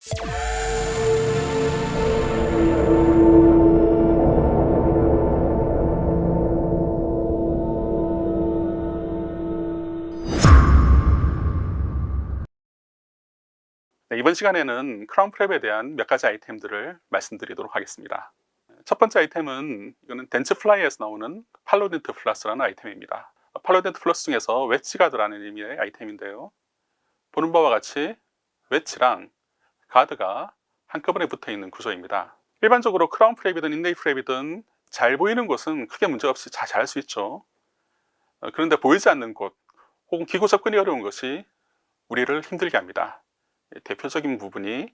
네, 이번 시간에는 크라운 프랩에 대한 몇 가지 아이템들을 말씀드리도록 하겠습니다. 첫 번째 아이템은 이거는 덴츠 플라이에서 나오는 팔로덴트 플러스라는 아이템입니다. 팔로덴트 플러스 중에서 웨지가드라는 의미의 아이템인데요. 보는 바와 같이 웨지랑 가드가 한꺼번에 붙어 있는 구조입니다. 일반적으로 크라운 프랩이든 인레이 프랩이든 잘 보이는 곳은 크게 문제없이 잘 할 수 있죠. 그런데 보이지 않는 곳 혹은 기구 접근이 어려운 것이 우리를 힘들게 합니다. 대표적인 부분이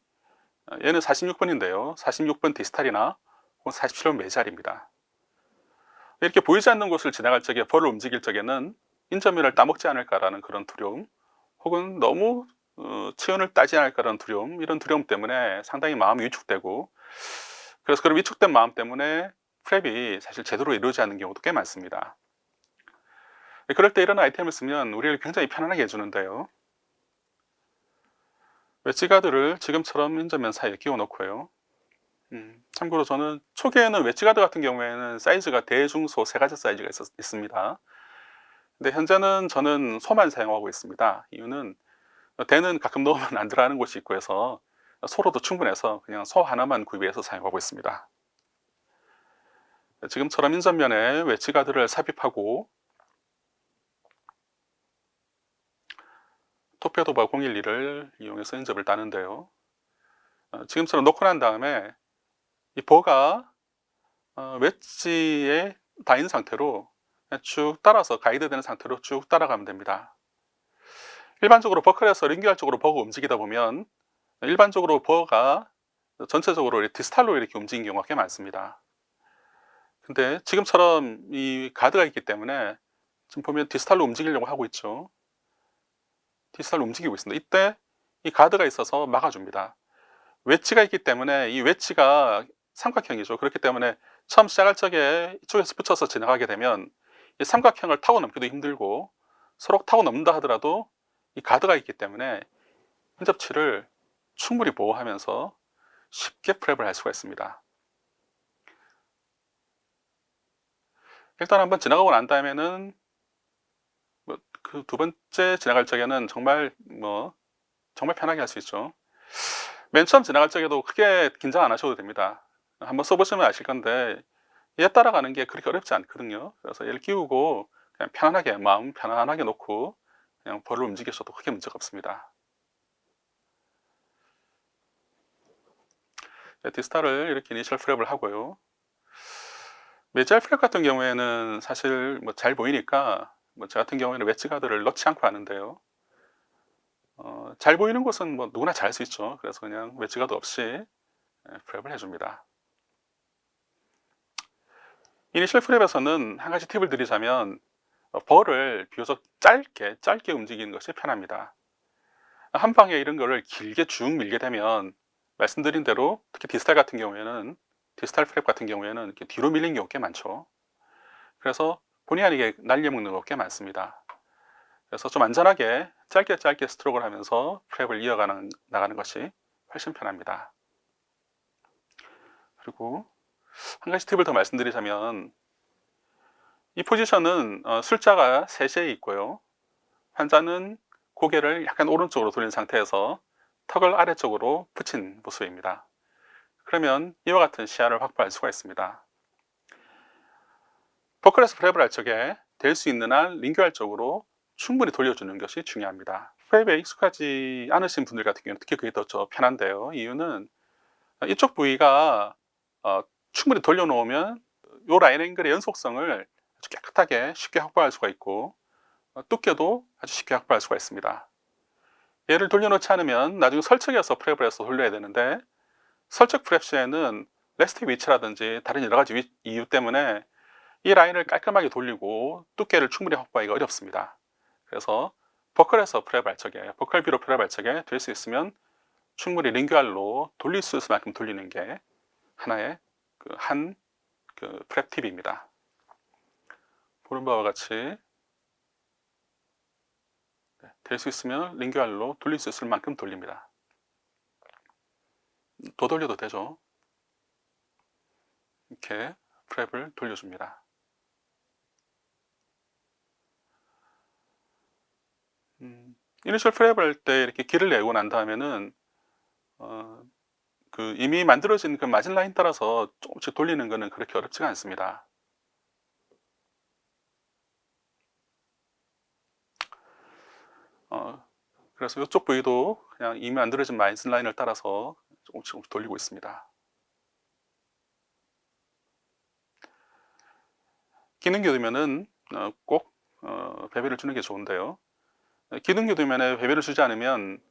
얘는 46번인데요. 46번 디스탈이나 혹은 47번 메잘입니다. 이렇게 보이지 않는 곳을 지나갈 적에 벌을 움직일 적에는 인접면을 따먹지 않을까라는 그런 두려움, 혹은 너무 치연을 따지 않을까라는 두려움, 이런 두려움 때문에 상당히 마음이 위축되고, 그래서 그런 위축된 마음 때문에 프랩이 사실 제대로 이루어지지 않는 경우도 꽤 많습니다. 그럴 때 이런 아이템을 쓰면 우리를 굉장히 편안하게 해주는데요. 웨지가드를 지금처럼 인접면 사이에 끼워 놓고요. 참고로 저는 초기에는 웨지가드 같은 경우에는 사이즈가 대, 중, 소 세 가지 사이즈가 있습니다. 근데 현재는 저는 소만 사용하고 있습니다. 이유는 대는 가끔 넣으면 안 들어가는 곳이 있고 해서 소로도 충분해서 그냥 소 하나만 구비해서 사용하고 있습니다. 지금처럼 인접면에 웨지가드를 삽입하고 토페도바 012를 이용해서 인접을 따는데요. 지금처럼 놓고 난 다음에 이 버가 웨지에 닿은 상태로 쭉 따라서 가이드되는 상태로 쭉 따라가면 됩니다. 일반적으로 버클에서 링기할 쪽으로 버가 움직이다 보면 일반적으로 버가 전체적으로 디스탈로 이렇게 움직이는 경우가 꽤 많습니다. 근데 지금처럼 이 가드가 있기 때문에 지금 보면 디스탈로 움직이려고 하고 있죠. 디스탈로 움직이고 있습니다. 이때 이 가드가 있어서 막아줍니다. 웨지가 있기 때문에 이 웨지가 삼각형이죠. 그렇기 때문에 처음 시작할 적에 이쪽에서 붙여서 지나가게 되면 이 삼각형을 타고 넘기도 힘들고, 서로 타고 넘는다 하더라도 이 가드가 있기 때문에 인접치를 충분히 보호하면서 쉽게 프랩을 할 수가 있습니다. 일단 한번 지나가고 난 다음에는 그 두 번째 지나갈 적에는 정말 편하게 할 수 있죠. 맨 처음 지나갈 적에도 크게 긴장 안 하셔도 됩니다. 한번 써보시면 아실 건데 얘 따라가는 게 그렇게 어렵지 않거든요. 그래서 얘를 끼우고 그냥 편안하게, 마음 편안하게 놓고 그냥 벌을 움직이셔도 크게 문제가 없습니다. 디스타를 이렇게 이니셜 프랩을 하고요. 메지알 프랩 같은 경우에는 사실 잘 보이니까 저 같은 경우에는 웨지가드를 넣지 않고 하는데요. 잘 보이는 곳은 누구나 잘 할 수 있죠. 그래서 그냥 웨지가드 없이 프랩을 해줍니다. 이니셜 프랩에서는 한 가지 팁을 드리자면 벌을 비교적 짧게 움직이는 것이 편합니다. 한 방에 이런 거를 길게 쭉 밀게 되면 말씀드린 대로 특히 디스탈 같은 경우에는, 디스탈 프랩 같은 경우에는 이렇게 뒤로 밀리는 경우가 꽤 많죠. 그래서 본의 아니게 날려먹는 경우가 꽤 많습니다. 그래서 좀 안전하게 짧게 스트로크를 하면서 프랩을 나가는 것이 훨씬 편합니다. 그리고 한 가지 팁을 더 말씀드리자면, 이 포지션은 술자가 3시에 있고요. 환자는 고개를 약간 오른쪽으로 돌린 상태에서 턱을 아래쪽으로 붙인 모습입니다. 그러면 이와 같은 시야를 확보할 수가 있습니다. 버클에서 프랩을 할 적에 될 수 있는 한 링규할 쪽으로 충분히 돌려주는 것이 중요합니다. 프랩에 익숙하지 않으신 분들 같은 경우는 특히 그게 더 편한데요. 이유는 이쪽 부위가 충분히 돌려놓으면 이 라인 앵글의 연속성을 아주 깨끗하게 쉽게 확보할 수가 있고, 두께도 아주 쉽게 확보할 수가 있습니다. 얘를 돌려놓지 않으면 나중에 설측해서 프랩을 해서 돌려야 되는데, 설측 프랩 시에는 레스트 위치라든지 다른 여러 가지 이유 때문에 이 라인을 깔끔하게 돌리고 두께를 충분히 확보하기가 어렵습니다. 그래서 버클에서 프랩 발척에, 버클비로 프랩 발척에 될 수 있으면 충분히 링규알로 돌릴 수 있을 만큼 돌리는 게 하나의 프랩 팁입니다. 보는 바와 같이 될 수 있으면 링규알로 돌릴 수 있을 만큼 돌립니다. 더 돌려도 되죠. 이렇게 프랩을 돌려줍니다. 이니셜 프랩을 할 때 이렇게 길을 내고 난 다음에는 그 이미 만들어진 그 마진 라인 따라서 조금씩 돌리는 것은 그렇게 어렵지가 않습니다. 그래서 이쪽 부위도 그냥 이미 만들어진 마진 라인을 따라서 조금씩 돌리고 있습니다. 기능 교두면은 꼭 배배를 주는 게 좋은데요. 기능 교두면에 배배를 주지 않으면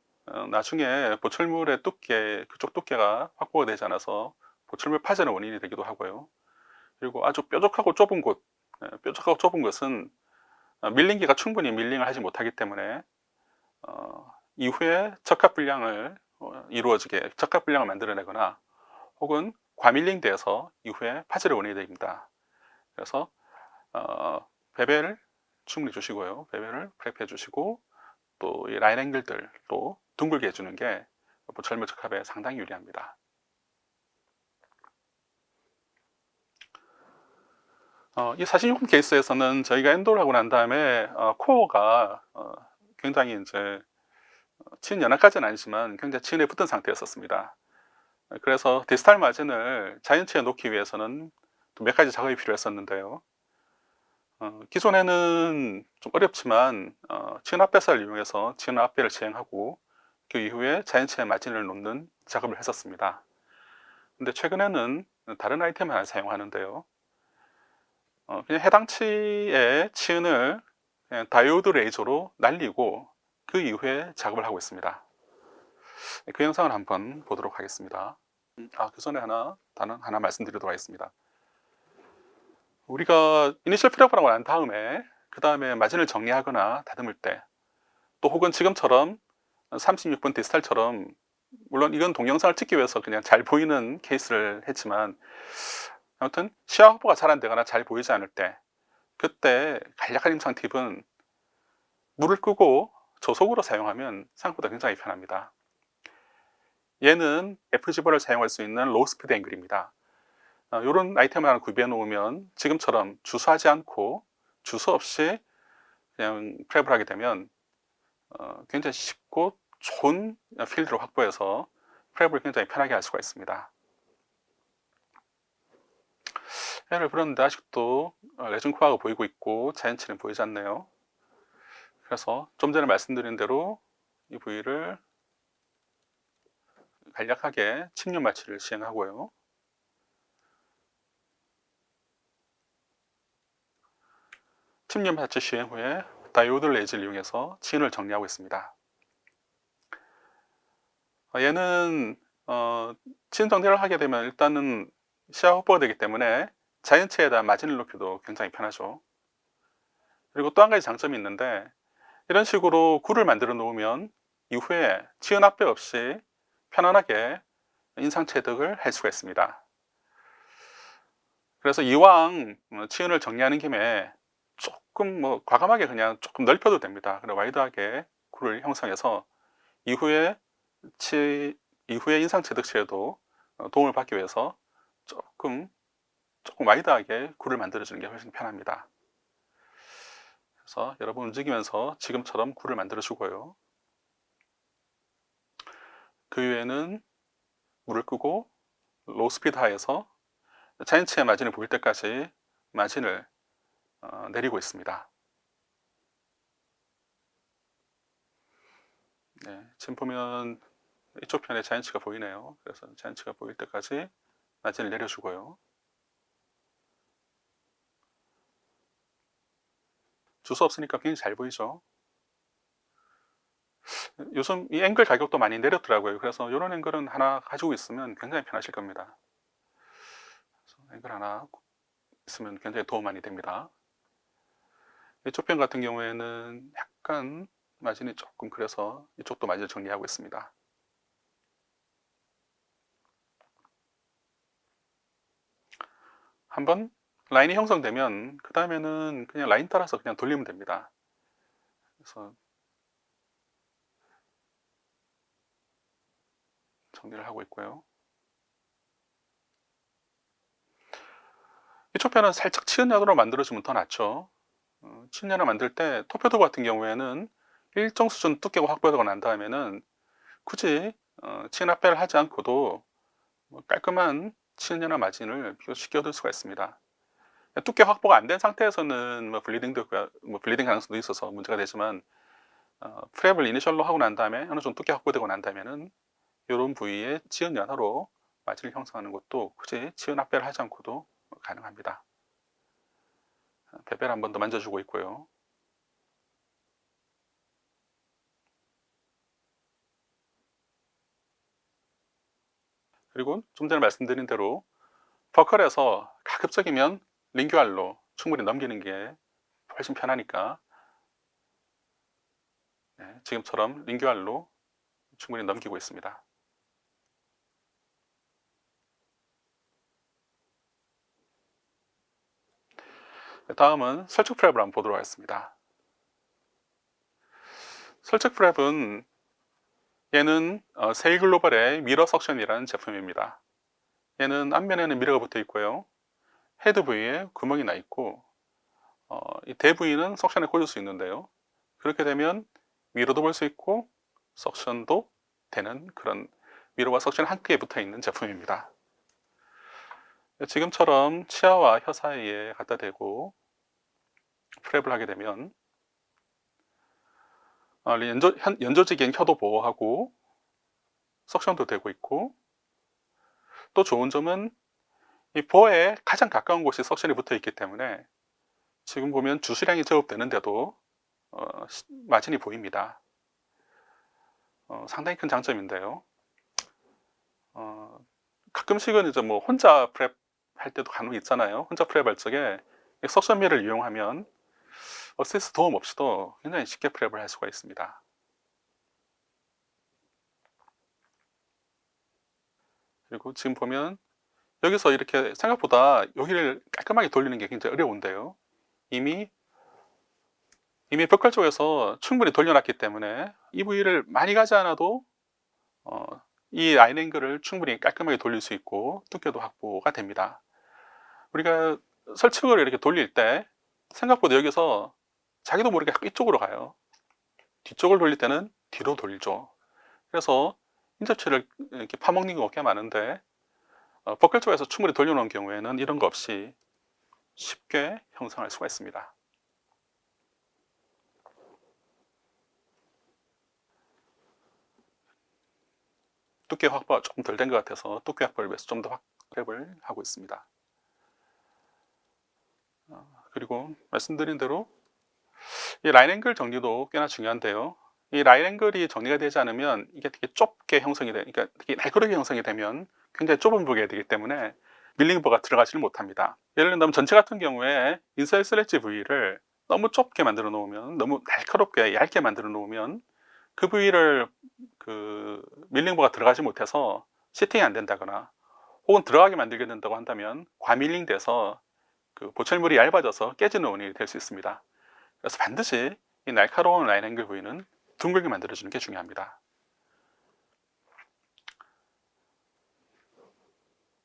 나중에 보철물의 두께, 그쪽 두께가 확보가 되지 않아서 보철물 파전의 원인이 되기도 하고요. 그리고 아주 뾰족하고 좁은 곳, 뾰족하고 좁은 것은 밀링기가 충분히 밀링을 하지 못하기 때문에 이후에 적합 분량을 만들어내거나 혹은 과밀링돼서 이후에 파절의 원인이 됩니다. 그래서 배배를 충분히 주시고요. 배배를 프랩해 주시고 또 이 라인 앵글들도 둥글게 해주는 게 보철물 적합에 상당히 유리합니다. 이 46분 케이스에서는 저희가 엔도를 하고 난 다음에 코어가 굉장히 이제 친 연합까지는 아니지만 굉장히 친에 붙은 상태였었습니다. 그래서 디스탈 마진을 자연치에 놓기 위해서는 또 몇 가지 작업이 필요했었는데요. 기존에는 좀 어렵지만 치은 앞배사를 이용해서 치은 앞배를 진행하고 그 이후에 자연치의 마진을 놓는 작업을 했었습니다. 근데 최근에는 다른 아이템을 하나 사용하는데요. 그냥 해당 치의 치은을 그냥 다이오드 레이저로 날리고 그 이후에 작업을 하고 있습니다. 그 영상을 한번 보도록 하겠습니다. 그 전에 하나 말씀드리도록 하겠습니다. 우리가 이니셜 프랩을 하고 난 다음에 그 다음에 마진을 정리하거나 다듬을 때 또 혹은 지금처럼 36분 디스탈처럼 물론 이건 동영상을 찍기 위해서 그냥 잘 보이는 케이스를 했지만 아무튼 시야 확보가 잘 안 되거나 잘 보이지 않을 때 그때 간략한 임상 팁은 물을 끄고 저속으로 사용하면 생각보다 굉장히 편합니다. 얘는 FGB를 사용할 수 있는 로우 스피드 앵글입니다. 이런 아이템을 하나 구비해 놓으면 지금처럼 주수하지 않고 주수 없이 그냥 프랩을 하게 되면 굉장히 쉽고 좋은 필드를 확보해서 프랩을 굉장히 편하게 할 수가 있습니다. 해를 불었는데 아직도 레진 코어가 보이고 있고 자연치는 보이지 않네요. 그래서 좀 전에 말씀드린 대로 이 부위를 간략하게 침륜 마취를 시행하고요. 침륜 마취 시행 후에 다이오드 레이저를 이용해서 치은을 정리하고 있습니다. 얘는 치은 정리를 하게 되면 일단은 시야 확보가 되기 때문에 자연치에다 마진을 높여도 굉장히 편하죠. 그리고 또 한 가지 장점이 있는데 이런 식으로 굴을 만들어 놓으면 이후에 치은 앞배 없이 편안하게 인상 체득을 할 수가 있습니다. 그래서 이왕 치은을 정리하는 김에 조금 과감하게 그냥 조금 넓혀도 됩니다. 그리고 와이드하게 굴을 형성해서 이후에 인상 체득 시에도 도움을 받기 위해서 조금 와이드하게 굴을 만들어주는 게 훨씬 편합니다. 그래서 여러분 움직이면서 지금처럼 굴을 만들어 주고요. 그 이후에는 물을 끄고 로우 스피드 하에서 자연치의 마진을 보일 때까지 마진을 내리고 있습니다. 네, 지금 보면 이쪽 편에 자연치가 보이네요. 그래서 자연치가 보일 때까지 마진을 내려주고요. 주소 없으니까 굉장히 잘 보이죠. 요즘 이 앵글 가격도 많이 내렸더라고요. 그래서 이런 앵글은 하나 가지고 있으면 굉장히 편하실 겁니다. 앵글 하나 있으면 굉장히 도움 많이 됩니다. 이쪽 편 같은 경우에는 약간 마진이 조금 그래서 이쪽도 마진을 정리하고 있습니다. 한번 라인이 형성되면 그 다음에는 그냥 라인 따라서 그냥 돌리면 됩니다. 그래서 정리를 하고 있고요. 이초편은 살짝 치은 야도로 만들어주면 더 낫죠. 치은 야를 만들 때 토표도 같은 경우에는 일정 수준 두께가 확보되고 난 다음에는 굳이 치은 합배를 하지 않고도 깔끔한 치은 야나 마진을 쉽게 얻을 수가 있습니다. 두께 확보가 안 된 상태에서는 블리딩 가능성도 있어서 문제가 되지만 프랩을 이니셜로 하고 난 다음에 어느 정도 두께 확보되고 난 다음에는 이런 부위에 치은 연화로 마진을 형성하는 것도 굳이 치은 합배를 하지 않고도 가능합니다. 베벨 한 번 더 만져주고 있고요. 그리고 좀 전에 말씀드린 대로 버클에서 가급적이면 링규알로 충분히 넘기는 게 훨씬 편하니까 지금처럼 링규알로 충분히 넘기고 있습니다. 다음은 설측 프랩을 한번 보도록 하겠습니다. 설측 프랩은 얘는 세일글로벌의 미러 석션이라는 제품입니다. 얘는 앞면에는 미러가 붙어 있고요. 헤드 부위에 구멍이 나 있고 이 대 부위는 석션에 꽂을 수 있는데요. 그렇게 되면 미러도 볼 수 있고 석션도 되는 그런 미러와 석션이 함께 붙어 있는 제품입니다. 지금처럼 치아와 혀 사이에 갖다 대고 프랩을 하게 되면 연조직인 혀도 보호하고 석션도 되고 있고, 또 좋은 점은 이 보어에 가장 가까운 곳이 석션이 붙어 있기 때문에 지금 보면 주수량이 제곱되는데도 마진이 보입니다. 상당히 큰 장점인데요. 가끔씩은 이제 뭐 혼자 프랩 할 때도 간혹 있잖아요. 혼자 프랩 할 적에 석션미를 이용하면 어시스트 도움 없이도 굉장히 쉽게 프랩을 할 수가 있습니다. 그리고 지금 보면 여기서 이렇게 생각보다 여기를 깔끔하게 돌리는 게 굉장히 어려운데요. 이미 벽갈 쪽에서 충분히 돌려놨기 때문에 이 부위를 많이 가지 않아도 이 라인 앵글을 충분히 깔끔하게 돌릴 수 있고 두께도 확보가 됩니다. 우리가 설측을 이렇게 돌릴 때 생각보다 여기서 자기도 모르게 이쪽으로 가요. 뒤쪽을 돌릴 때는 뒤로 돌리죠. 그래서 인접치를 이렇게 파먹는 경우가 꽤 많은데 버클 쪽에서 충분히 돌려놓은 경우에는 이런 거 없이 쉽게 형성할 수가 있습니다. 두께 확보가 조금 덜 된 것 같아서 두께 확보를 위해서 좀 더 확랩을 하고 있습니다. 그리고 말씀드린 대로 이 라인 앵글 정리도 꽤나 중요한데요. 이 라인 앵글이 정리가 되지 않으면 이게 되게 좁게 형성이 그러니까 되게 날카롭게 형성이 되면 굉장히 좁은 부위가 되기 때문에 밀링버가 들어가지를 못합니다. 예를 들면 전체 같은 경우에 인사이드 스레치 부위를 너무 좁게 만들어 놓으면, 너무 날카롭게 얇게 만들어 놓으면 그 부위를 밀링버가 들어가지 못해서 시팅이 안 된다거나 혹은 들어가게 만들게 된다고 한다면 과밀링 돼서 보철물이 얇아져서 깨지는 원인이 될 수 있습니다. 그래서 반드시 이 날카로운 라인 앵글 부위는 둥글게 만들어주는 게 중요합니다.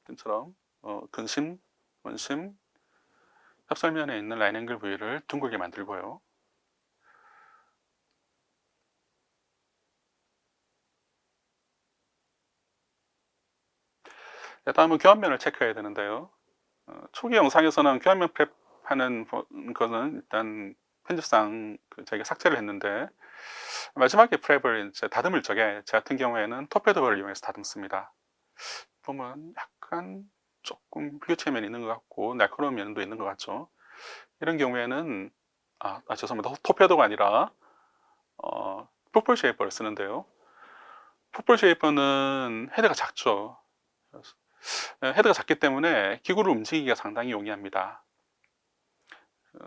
지금처럼 근심, 원심, 협설면에 있는 라인 앵글 부위를 둥글게 만들고요. 다음은 교환면을 체크해야 되는데요. 초기 영상에서는 교환면 프랩 하는 거는 일단 편집상 저희가 삭제를 했는데, 마지막에 프랩을 이제 다듬을 적에 제 같은 경우에는 토페도어를 이용해서 다듬습니다. 보면 약간 조금 불규칙한 면이 있는 것 같고 날카로운 면도 있는 것 같죠. 이런 경우에는 죄송합니다. 토페도가 아니라 풋볼 쉐이퍼를 쓰는데요. 풋볼 쉐이퍼는 헤드가 작죠. 헤드가 작기 때문에 기구를 움직이기가 상당히 용이합니다.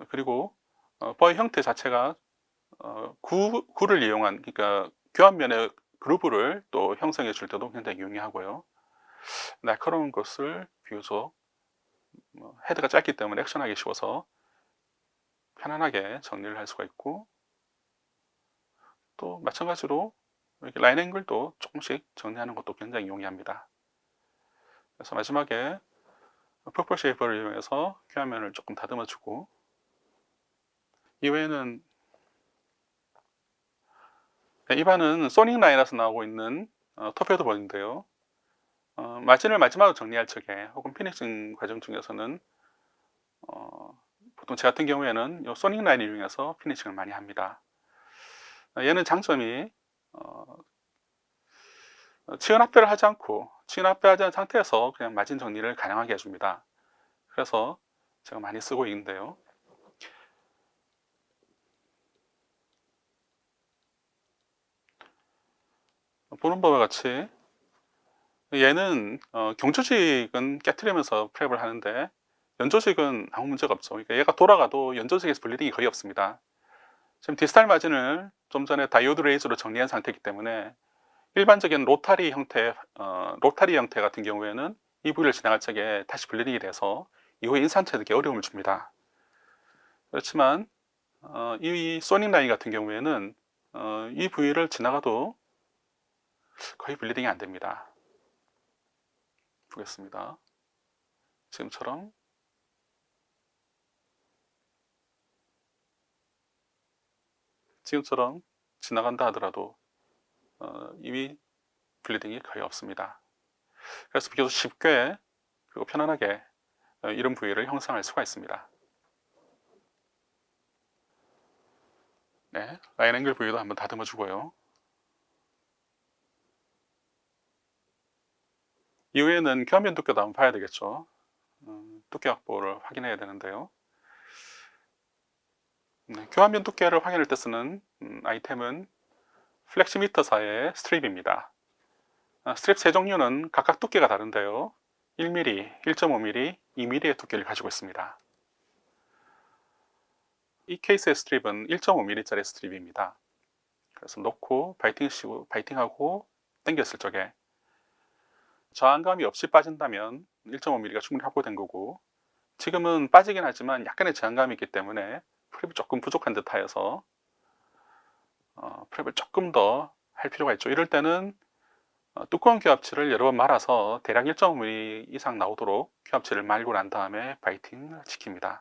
그리고 버의 형태 자체가 구를 이용한, 그러니까 교환면의 그루브를 또 형성해 줄 때도 굉장히 용이하고요. 날카로운 것을 비교적 헤드가 짧기 때문에 액션하기 쉬워서 편안하게 정리를 할 수가 있고, 또 마찬가지로 이렇게 라인 앵글도 조금씩 정리하는 것도 굉장히 용이합니다. 그래서 마지막에 퍼플 쉐이퍼를 이용해서 교환면을 조금 다듬어주고, 이외에는 이 반은 소닉 라인에서 나오고 있는 토페도 본인데요. 마진을 마지막으로 정리할 적에 혹은 피니싱 과정 중에서는 보통 제 같은 경우에는 이 소닉 라인을 이용해서 피니싱을 많이 합니다. 얘는 장점이 치은 합배를 하지 않고 치은 합배하지 않은 상태에서 그냥 마진 정리를 가능하게 해줍니다. 그래서 제가 많이 쓰고 있는데요. 보는 바와 같이 얘는 경조직은 깨트리면서 프랩을 하는데 연조직은 아무 문제가 없죠. 그러니까 얘가 돌아가도 연조직에서 블리딩이 거의 없습니다. 지금 디스탈 마진을 좀 전에 다이오드 레이저로 정리한 상태이기 때문에 일반적인 로타리 형태 같은 경우에는 이 부위를 지나갈 적에 다시 블리딩이 돼서 이후에 인산체득에 어려움을 줍니다. 그렇지만 이 소닉 라인 같은 경우에는 이 부위를 지나가도 거의 블리딩이 안 됩니다. 보겠습니다. 지금처럼 지나간다 하더라도 이미 블리딩이 거의 없습니다. 그래서 비교적 쉽게 그리고 편안하게 이런 부위를 형성할 수가 있습니다. 네, 라인 앵글 부위도 한번 다듬어 주고요. 이후에는 교환면 두께도 한번 봐야 되겠죠. 두께 확보를 확인해야 되는데요. 네, 교환면 두께를 확인할 때 쓰는 아이템은 플렉시미터사의 스트립입니다. 스트립 세 종류는 각각 두께가 다른데요. 1mm, 1.5mm, 2mm의 두께를 가지고 있습니다. 이 케이스의 스트립은 1.5mm짜리 스트립입니다. 그래서 놓고 바이팅하고 당겼을 적에 저항감이 없이 빠진다면 1.5mm가 충분히 확보된 거고, 지금은 빠지긴 하지만 약간의 저항감이 있기 때문에 프랩이 조금 부족한 듯 하여서 프랩을 조금 더 할 필요가 있죠. 이럴 때는 두꺼운 교합치를 여러 번 말아서 대략 1.5mm 이상 나오도록 교합치를 말고 난 다음에 바이팅을 시킵니다.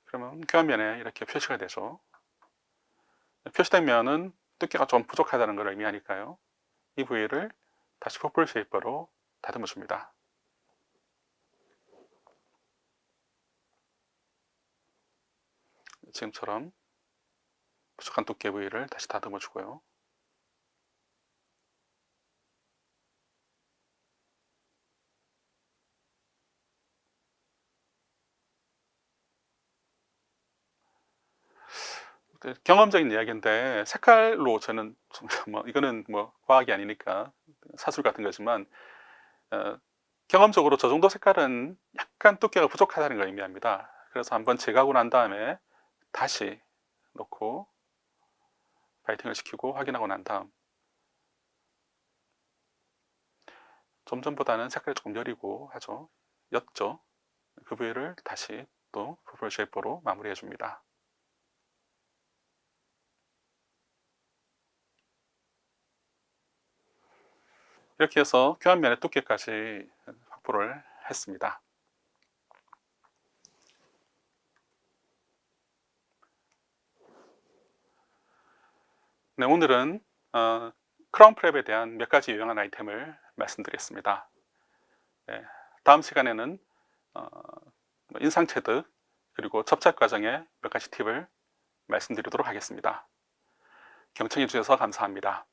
그러면 교환면에 이렇게 표시가 되죠. 표시된 면은 두께가 좀 부족하다는 걸 의미하니까요. 이 부위를 다시 퍼플 쉐이퍼로 다듬어 줍니다. 지금처럼 부족한 두께 부위를 다시 다듬어 주고요. 경험적인 이야기인데 색깔로 저는 이거는 과학이 아니니까 사술 같은 거지만 경험적으로 저 정도 색깔은 약간 두께가 부족하다는 걸 의미합니다. 그래서 한번 제거하고 난 다음에 다시 놓고 바이팅을 시키고 확인하고 난 다음 좀 전보다는 색깔이 조금 여리고 하죠. 옅죠. 그 부위를 다시 또 퍼플 쉐이퍼로 마무리해 줍니다. 이렇게 해서 교환면의 두께까지 확보를 했습니다. 네, 오늘은 크라운 프랩에 대한 몇 가지 유용한 아이템을 말씀드렸습니다. 네, 다음 시간에는 인상체득 그리고 접착 과정의 몇 가지 팁을 말씀드리도록 하겠습니다. 경청해 주셔서 감사합니다.